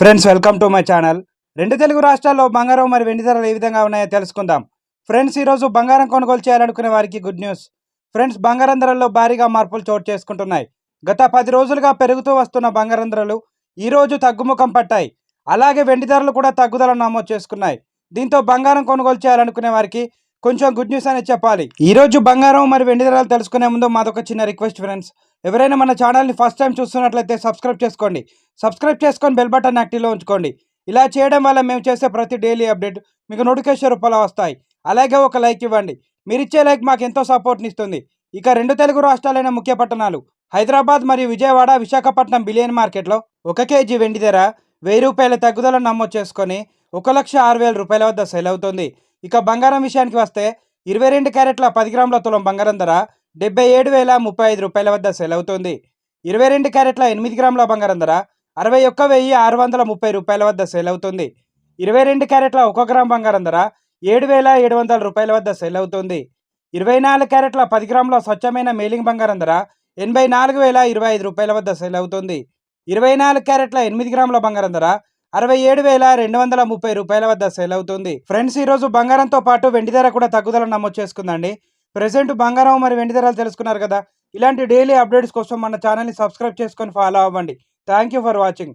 Friends welcome to my channel. రెండు తెలుగు రాష్ట్రాల్లో బంగారం మరి వెండి ధరలు ఏ విధంగా ఉన్నాయో తెలుసుకుందాం. ఫ్రెండ్స్ ఈరోజు బంగారం కొనుగోలు చేయాలనుకునే వారికి గుడ్ న్యూస్. ఫ్రెండ్స్ బంగారం ధరల్లో భారీగా మార్పులు చోటు చేసుకుంటున్నాయి. గత 10 రోజులుగా పెరుగుతూ వస్తున్న బంగారం ధరలు ఈరోజు తగ్గుముఖం పట్టాయి. అలాగే వెండి ధరలు కూడా తగ్గుదల నమోదు చేసుకున్నాయి. దీంతో బంగారం కొనుగోలు చేయాలనుకునే వారికి కొంచెం గుడ్ న్యూస్ అనేది చెప్పాలి. ఈరోజు బంగారం మరి వెండి ధరలు తెలుసుకునే ముందు మాదొక చిన్న రిక్వెస్ట్ ఫ్రెండ్స్. ఎవరైనా మన ఛానల్ని ఫస్ట్ టైం చూస్తున్నట్లయితే సబ్స్క్రైబ్ చేసుకోండి. సబ్స్క్రైబ్ చేసుకొని బెల్ బటన్ యాక్టివ్లో ఉంచుకోండి. ఇలా చేయడం వల్ల మేము చేసే ప్రతి డైలీ అప్డేట్ మీకు నోటిఫికేషన్ రూపంలో వస్తాయి. అలాగే ఒక లైక్ ఇవ్వండి. మీరిచ్చే లైక్ మాకు ఎంతో సపోర్ట్ని ఇస్తుంది. ఇక రెండు తెలుగు రాష్ట్రాలైన ముఖ్య పట్టణాలు హైదరాబాద్ మరియు విజయవాడ, విశాఖపట్నం బిలియన్ మార్కెట్లో 1 కేజీ వెండి ధర 1000 రూపాయల తగ్గుదల నమోదు చేసుకొని 1,06,000 రూపాయల వద్ద సేల్ అవుతుంది. ఇక బంగారం విషయానికి వస్తే 22 క్యారెట్ల 10 గ్రాముల తులం బంగారం ధర 77,035 రూపాయల వద్ద సేల్ అవుతుంది. 22 క్యారెట్ల 8 గ్రాముల బంగారం ధర 61,630 రూపాయల వద్ద సేల్ అవుతుంది. 22 క్యారెట్ల 1 గ్రామ్ బంగారం ధర 7,700 రూపాయల వద్ద సేల్ అవుతుంది. 24 క్యారెట్ల 10 గ్రాముల స్వచ్ఛమైన మేలింగ్ బంగారం ధర 84,025 రూపాయల వద్ద సేల్ అవుతుంది. 24 క్యారెట్ల 8 గ్రాముల బంగారం ధర 67,230 రూపాయల వద్ద సేల్ అవుతుంది. ఫ్రెండ్స్ ఈరోజు బంగారంతో పాటు వెండి ధర కూడా తగ్గుదల నమోదు చేసుకుందండి. ప్రెసెంట్ బంగారం మరి వెండి ధరలు తెలుసుకున్నారు కదా. ఇలాంటి డైలీ అప్డేట్స్ కోసం మన ఛానల్ని సబ్స్క్రైబ్ చేసుకొని ఫాలో అవ్వండి. Thank you for watching.